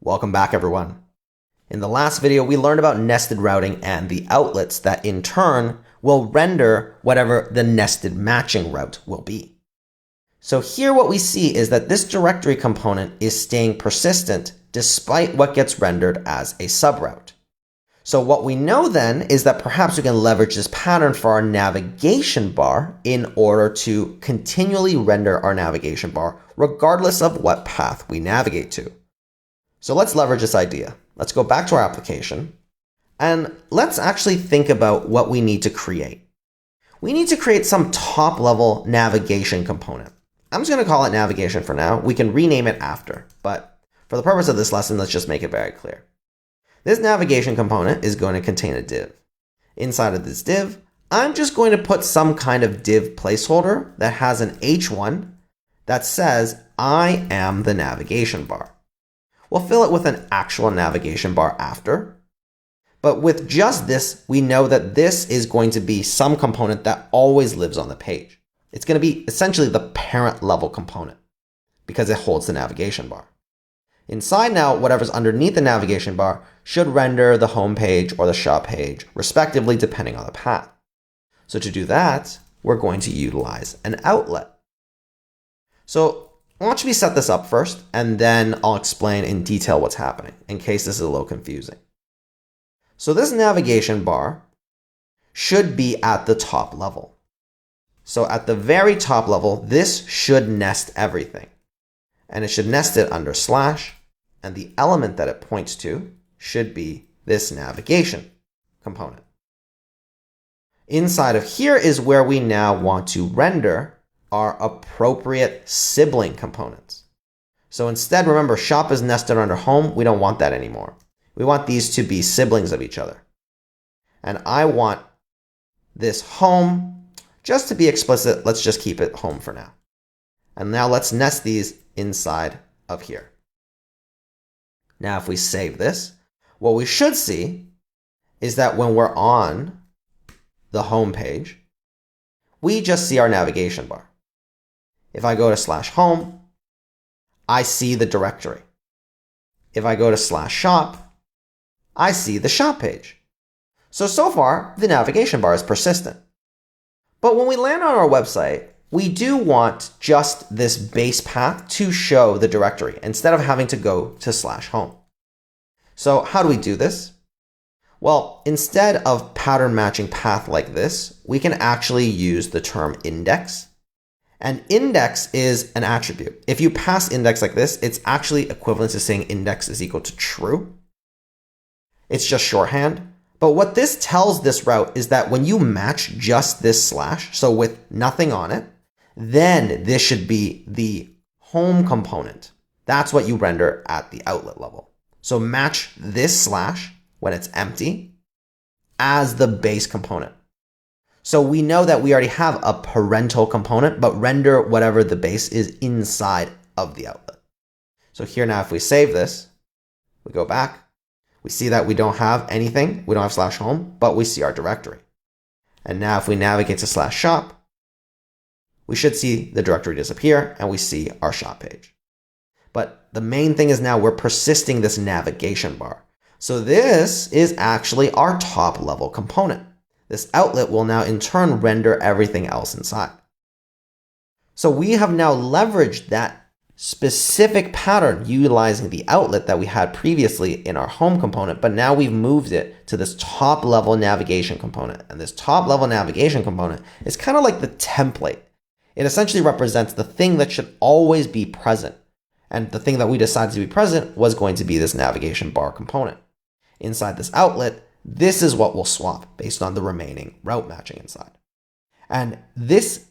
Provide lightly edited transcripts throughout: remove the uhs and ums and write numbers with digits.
Welcome back, everyone. In the last video, we learned about nested routing and the outlets that in turn will render whatever the nested matching route will be. So here what we see is that this directory component is staying persistent despite what gets rendered as a subroute. So what we know then is that perhaps we can leverage this pattern for our navigation bar in order to continually render our navigation bar regardless of what path we navigate to. So let's leverage this idea. Let's go back to our application and let's actually think about what we need to create. We need to create some top level navigation component. I'm just going to call it navigation for now. We can rename it after, but for the purpose of this lesson, let's just make it very clear. This navigation component is going to contain a div. Inside of this div, I'm just going to put some kind of div placeholder that has an H1 that says, I am the navigation bar. We'll fill it with an actual navigation bar after. But with just this, we know that this is going to be some component that always lives on the page. It's going to be essentially the parent level component because it holds the navigation bar. Inside now, whatever's underneath the navigation bar should render the home page or the shop page, respectively, depending on the path. So to do that, we're going to utilize an outlet. So watch me set this up first, and then I'll explain in detail what's happening in case this is a little confusing. So this navigation bar should be at the top level. So at the very top level, this should nest everything. And it should nest it under slash, and the element that it points to should be this navigation component. Inside of here is where we now want to render our appropriate sibling components. So instead, remember, shop is nested under home. We don't want that anymore. We want these to be siblings of each other. And I want this home, just to be explicit, let's just keep it home for now. And now let's nest these inside of here. Now, if we save this, what we should see is that when we're on the home page, we just see our navigation bar. If I go to /home, I see the directory. If I go to /shop, I see the shop page. So far, the navigation bar is persistent. But when we land on our website, we do want just this base path to show the directory instead of having to go to /home. So how do we do this? Well, instead of pattern matching path like this, we can actually use the term index. And index is an attribute. If you pass index like this, it's actually equivalent to saying index is equal to true. It's just shorthand. But what this tells this route is that when you match just this slash, so with nothing on it, then this should be the home component. That's what you render at the outlet level. So match this slash when it's empty as the base component. So we know that we already have a parental component, but render whatever the base is inside of the outlet. So here now, if we save this, we go back, we see that we don't have anything. We don't have /home, but we see our directory. And now if we navigate to /shop, we should see the directory disappear and we see our shop page. But the main thing is now we're persisting this navigation bar. So this is actually our top level component. This outlet will now in turn render everything else inside. So we have now leveraged that specific pattern utilizing the outlet that we had previously in our home component, but now we've moved it to this top level navigation component. And this top level navigation component is kind of like the template. It essentially represents the thing that should always be present. And the thing that we decided to be present was going to be this navigation bar component. Inside this outlet, this is what we'll swap based on the remaining route matching inside. And this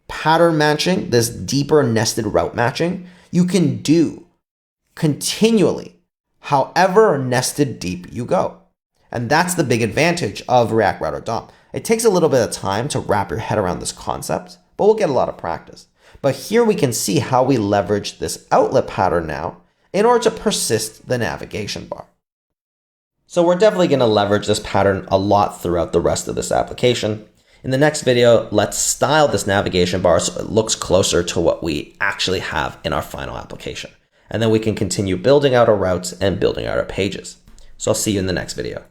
pattern matching, this deeper nested route matching, you can do continually, however nested deep you go. And that's the big advantage of React Router DOM. It takes a little bit of time to wrap your head around this concept, but we'll get a lot of practice. But here we can see how we leverage this outlet pattern now in order to persist the navigation bar. So we're definitely going to leverage this pattern a lot throughout the rest of this application. In the next video, let's style this navigation bar so it looks closer to what we actually have in our final application. and then we can continue building out our routes and building out our pages. So I'll see you in the next video.